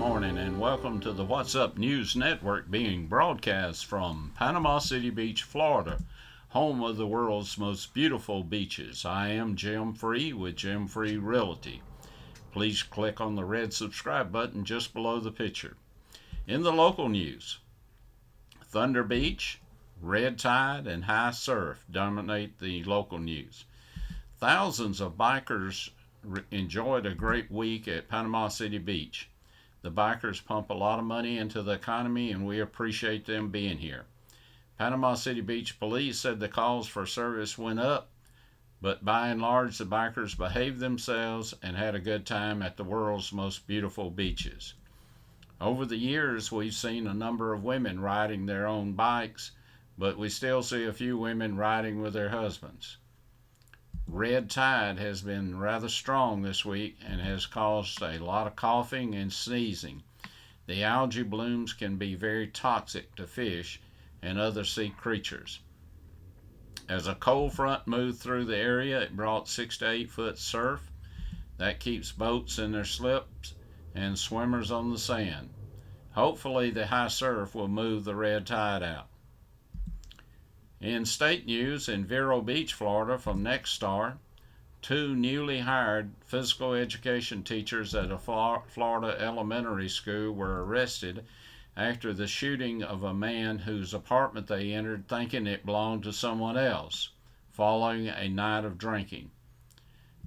morning and welcome to the What's Up News Network being broadcast from Panama City Beach, Florida, home of the world's most beautiful beaches. I am Jim Free with Jim Free Realty. Please click on the red subscribe button just below the picture. In the local news, Thunder Beach, red tide, and high surf dominate the local news. Thousands of bikers enjoyed a great week at Panama City Beach. The bikers pump a lot of money into the economy and we appreciate them being here. Panama City Beach police said the calls for service went up, but by and large the bikers behaved themselves and had a good time at the world's most beautiful beaches. Over the years we've seen a number of women riding their own bikes, but we still see a few women riding with their husbands. Red tide has been rather strong this week and has caused a lot of coughing and sneezing. The algae blooms can be very toxic to fish and other sea creatures. As a cold front moved through the area, it brought 6 to 8 foot surf. That keeps boats in their slips and swimmers on the sand. Hopefully the high surf will move the red tide out. In state news, in Vero Beach, Florida, from Nexstar, 2 newly hired physical education teachers at a Florida elementary school were arrested after the shooting of a man whose apartment they entered thinking it belonged to someone else, following a night of drinking.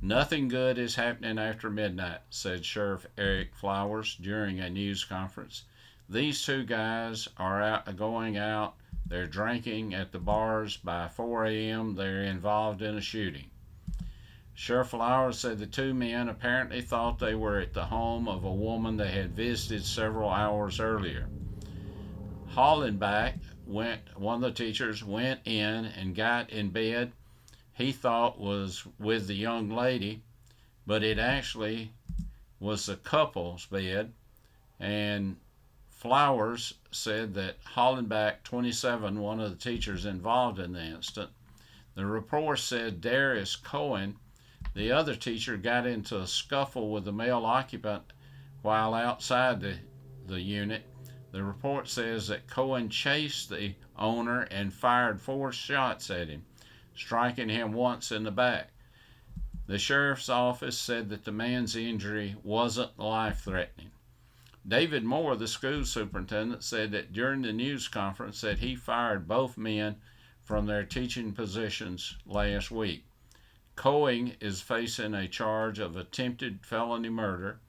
Nothing good is happening after midnight, said Sheriff Eric Flowers during a news conference. These 2 guys are going out. They're drinking at the bars. By 4 a.m. they're involved in a shooting. Sheriff Flowers said the 2 men apparently thought they were at the home of a woman they had visited several hours earlier. Hollenbach, one of the teachers, went in and got in bed he thought was with the young lady, but it actually was the couple's bed, and Flowers said that Hollenbach, 27, one of the teachers involved in the incident. The report said Darius Cohen, the other teacher, got into a scuffle with the male occupant while outside the unit. The report says that Cohen chased the owner and fired 4 shots at him, striking him once in the back. The sheriff's office said that the man's injury wasn't life-threatening. David Moore, the school superintendent, said that during the news conference that he fired both men from their teaching positions last week. Cohen is facing a charge of attempted felony murder.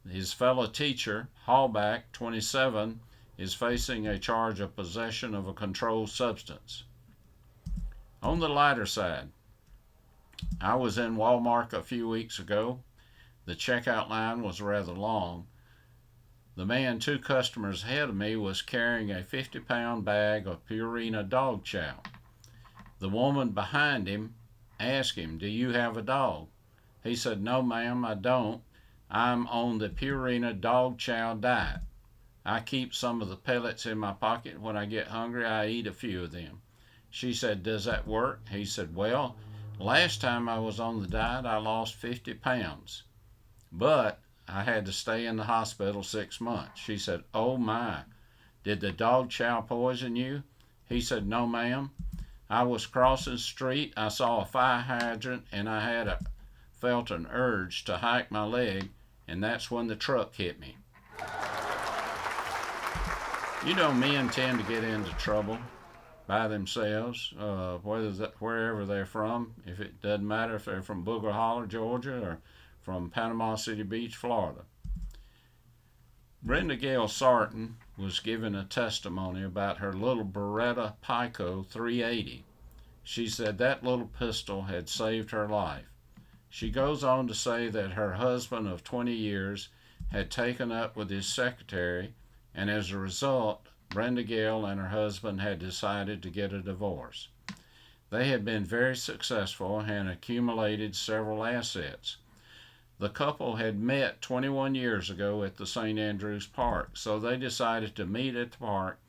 His fellow teacher, Hallback, 27, is facing a charge of possession of a controlled substance. On the lighter side, I was in Walmart a few weeks ago. The checkout line was rather long. The man 2 customers ahead of me was carrying a 50-pound bag of Purina dog chow. The woman behind him asked him, "Do you have a dog?" He said, "No, ma'am, I don't. I'm on the Purina dog chow diet. I keep some of the pellets in my pocket. When I get hungry, I eat a few of them." She said, "Does that work?" He said, "Well, last time I was on the diet, I lost 50 pounds. But I had to stay in the hospital 6 months. She said, "Oh my, did the dog chow poison you?" He said, "No, ma'am. I was crossing the street. I saw a fire hydrant and I felt an urge to hike my leg, and that's when the truck hit me." You know, men tend to get into trouble by themselves, wherever they're from. If it doesn't matter if they're from Booger Holler, Georgia, or from Panama City Beach, Florida. Brenda Gail Sarton was given a testimony about her little Beretta Pico 380. She said that little pistol had saved her life. She goes on to say that her husband of 20 years had taken up with his secretary, and as a result, Brenda Gail and her husband had decided to get a divorce. They had been very successful and accumulated several assets. The couple had met 21 years ago at the St. Andrews Park, so they decided to meet at the park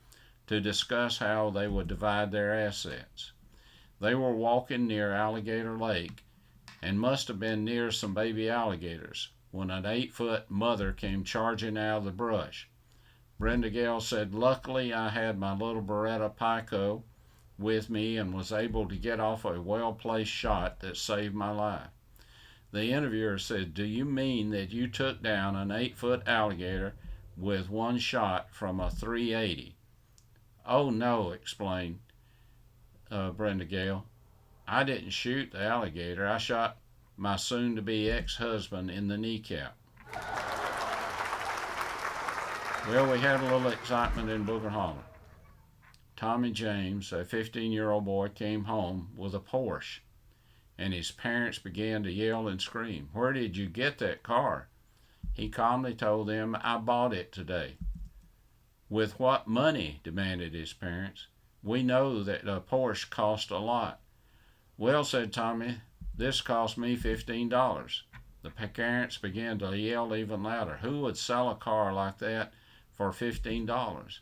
to discuss how they would divide their assets. They were walking near Alligator Lake and must have been near some baby alligators. when an 8-foot mother came charging out of the brush. Brenda Gale said, "Luckily, I had my little Beretta Pico with me and was able to get off a well-placed shot that saved my life." The interviewer said, "Do you mean that you took down an 8-foot alligator with one shot from a .380? "Oh, no," explained Brenda Gale. "I didn't shoot the alligator. I shot my soon-to-be ex-husband in the kneecap." Well, we had a little excitement in Booger Holler. Tommy James, a 15-year-old boy, came home with a Porsche, and his parents began to yell and scream. "Where did you get that car?" He calmly told them, "I bought it today." "With what money?" demanded his parents. "We know that a Porsche cost a lot." "Well," said Tommy, "this cost me $15. The parents began to yell even louder. "Who would sell a car like that for $15?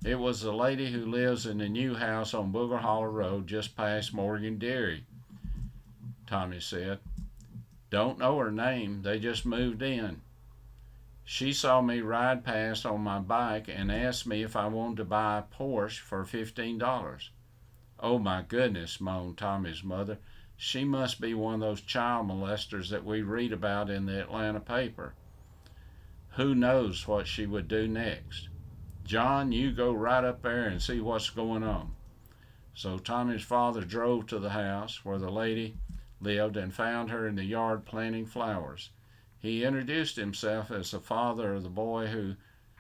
"It was the lady who lives in the new house on Booger Holler Road just past Morgan Dairy," Tommy said. "Don't know her name. They just moved in. She saw me ride past on my bike and asked me if I wanted to buy a Porsche for $15. "Oh my goodness," moaned Tommy's mother. "She must be one of those child molesters that we read about in the Atlanta paper. Who knows what she would do next? John, you go right up there and see what's going on." So Tommy's father drove to the house where the lady lived and found her in the yard planting flowers. He introduced himself as the father of the boy who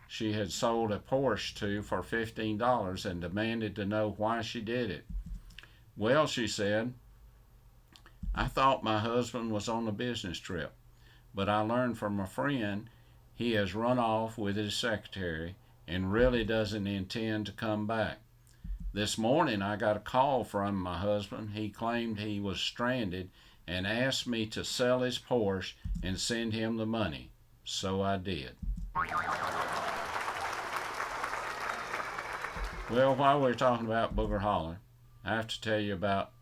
she had sold a Porsche to for $15 and demanded to know why she did it. "Well," she said, "I thought my husband was on a business trip, but I learned from a friend he has run off with his secretary and really doesn't intend to come back. This morning I got a call from my husband. He claimed he was stranded and asked me to sell his Porsche and send him the money. So I did." Well, while we're talking about Booger Holler, I have to tell you about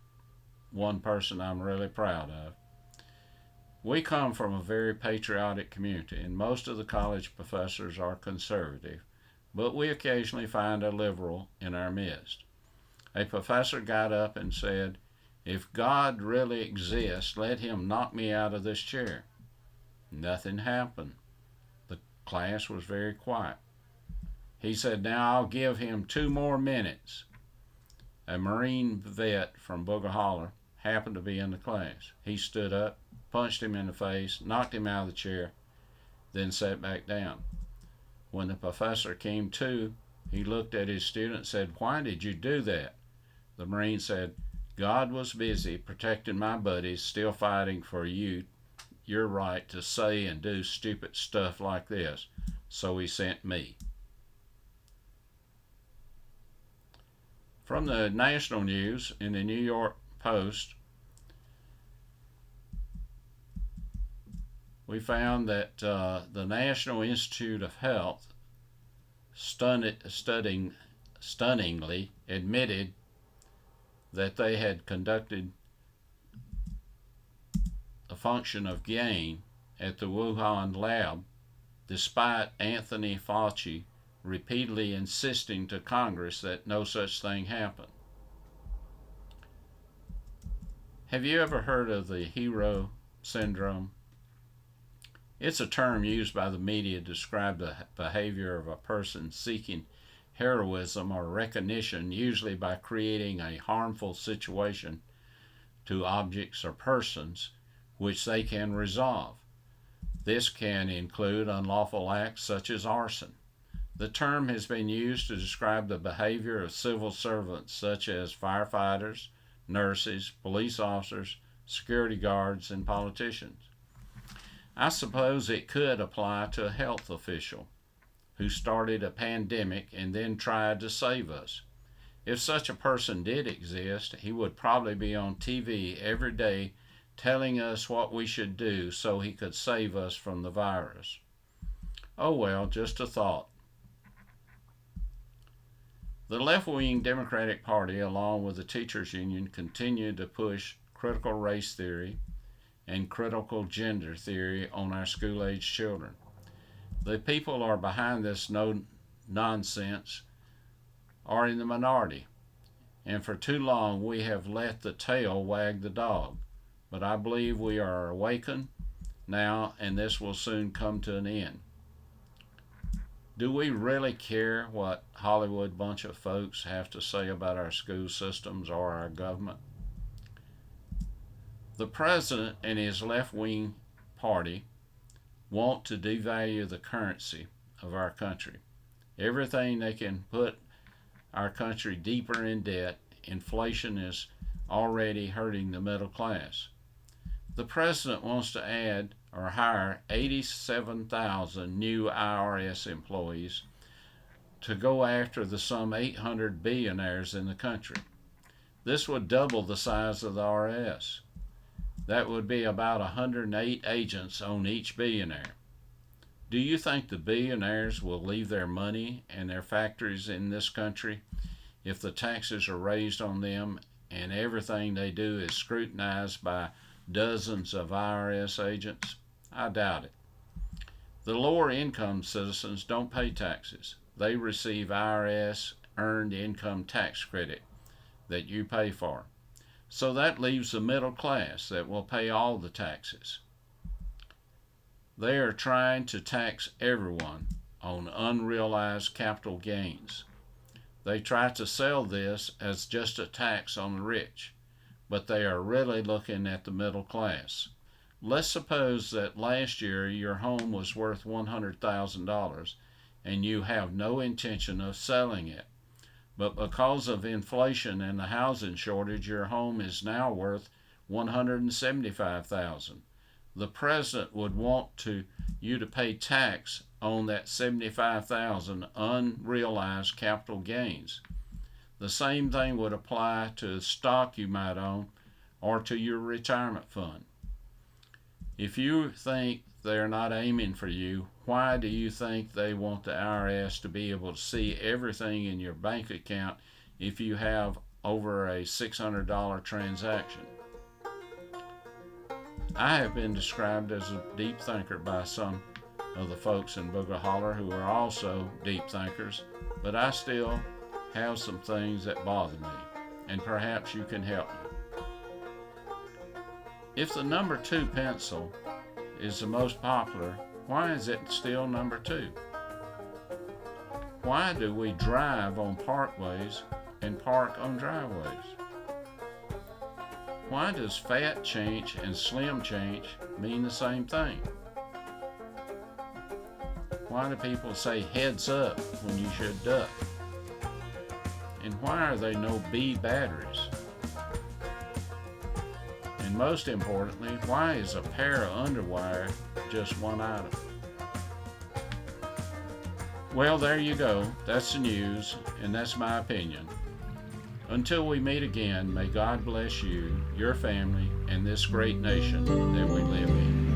one person I'm really proud of. We come from a very patriotic community, and most of the college professors are conservative, but we occasionally find a liberal in our midst. A professor got up and said, "If God really exists, let him knock me out of this chair." Nothing happened. The class was very quiet. He said, "Now I'll give him 2 more minutes." A Marine vet from Booger Holler happened to be in the class. He stood up, punched him in the face, knocked him out of the chair, then sat back down. When the professor came to, he looked at his student and said, "Why did you do that?" The Marine said, "God was busy protecting my buddies still fighting for your right to say and do stupid stuff like this, so he sent me." From the national news in the New York Post, we found that the National Institute of Health stunningly admitted that they had conducted a function of gain at the Wuhan lab, despite Anthony Fauci repeatedly insisting to Congress that no such thing happened. Have you ever heard of the hero syndrome? It's a term used by the media to describe the behavior of a person seeking heroism or recognition, usually by creating a harmful situation to objects or persons which they can resolve. This can include unlawful acts such as arson. The term has been used to describe the behavior of civil servants such as firefighters, nurses, police officers, security guards, and politicians. I suppose it could apply to a health official who started a pandemic and then tried to save us. If such a person did exist, he would probably be on TV every day telling us what we should do so he could save us from the virus. Oh well, just a thought. The left-wing Democratic Party, along with the teachers' union, continue to push critical race theory and critical gender theory on our school-age children. The people are behind this nonsense are in the minority, and for too long we have let the tail wag the dog. But I believe we are awakened now, and this will soon come to an end. Do we really care what Hollywood bunch of folks have to say about our school systems or our government? The president and his left-wing party want to devalue the currency of our country. Everything they can put our country deeper in debt. Inflation is already hurting the middle class. The president wants to add or hire 87,000 new IRS employees to go after the some 800 billionaires in the country. This would double the size of the IRS. That would be about 108 agents on each billionaire. Do you think the billionaires will leave their money and their factories in this country if the taxes are raised on them and everything they do is scrutinized by dozens of IRS agents? I doubt it. The lower income citizens don't pay taxes. They receive IRS earned income tax credit that you pay for. So that leaves the middle class that will pay all the taxes. They are trying to tax everyone on unrealized capital gains. They try to sell this as just a tax on the rich, but they are really looking at the middle class. Let's suppose that last year your home was worth $100,000 and you have no intention of selling it. But because of inflation and the housing shortage, your home is now worth $175,000. The president would want you to pay tax on that $75,000 unrealized capital gains. The same thing would apply to stock you might own or to your retirement fund. If you think they're not aiming for you, why do you think they want the IRS to be able to see everything in your bank account if you have over a $600 transaction? I have been described as a deep thinker by some of the folks in Booger Holler who are also deep thinkers, but I still have some things that bother me, and perhaps you can help me. If the number 2 pencil is the most popular, why is it still number 2? Why do we drive on parkways and park on driveways? Why does fat change and slim change mean the same thing? Why do people say heads up when you should duck? And why are there no B batteries? And most importantly, why is a pair of underwire just one item? Well, there you go. That's the news, and that's my opinion. Until we meet again, may God bless you, your family, and this great nation that we live in.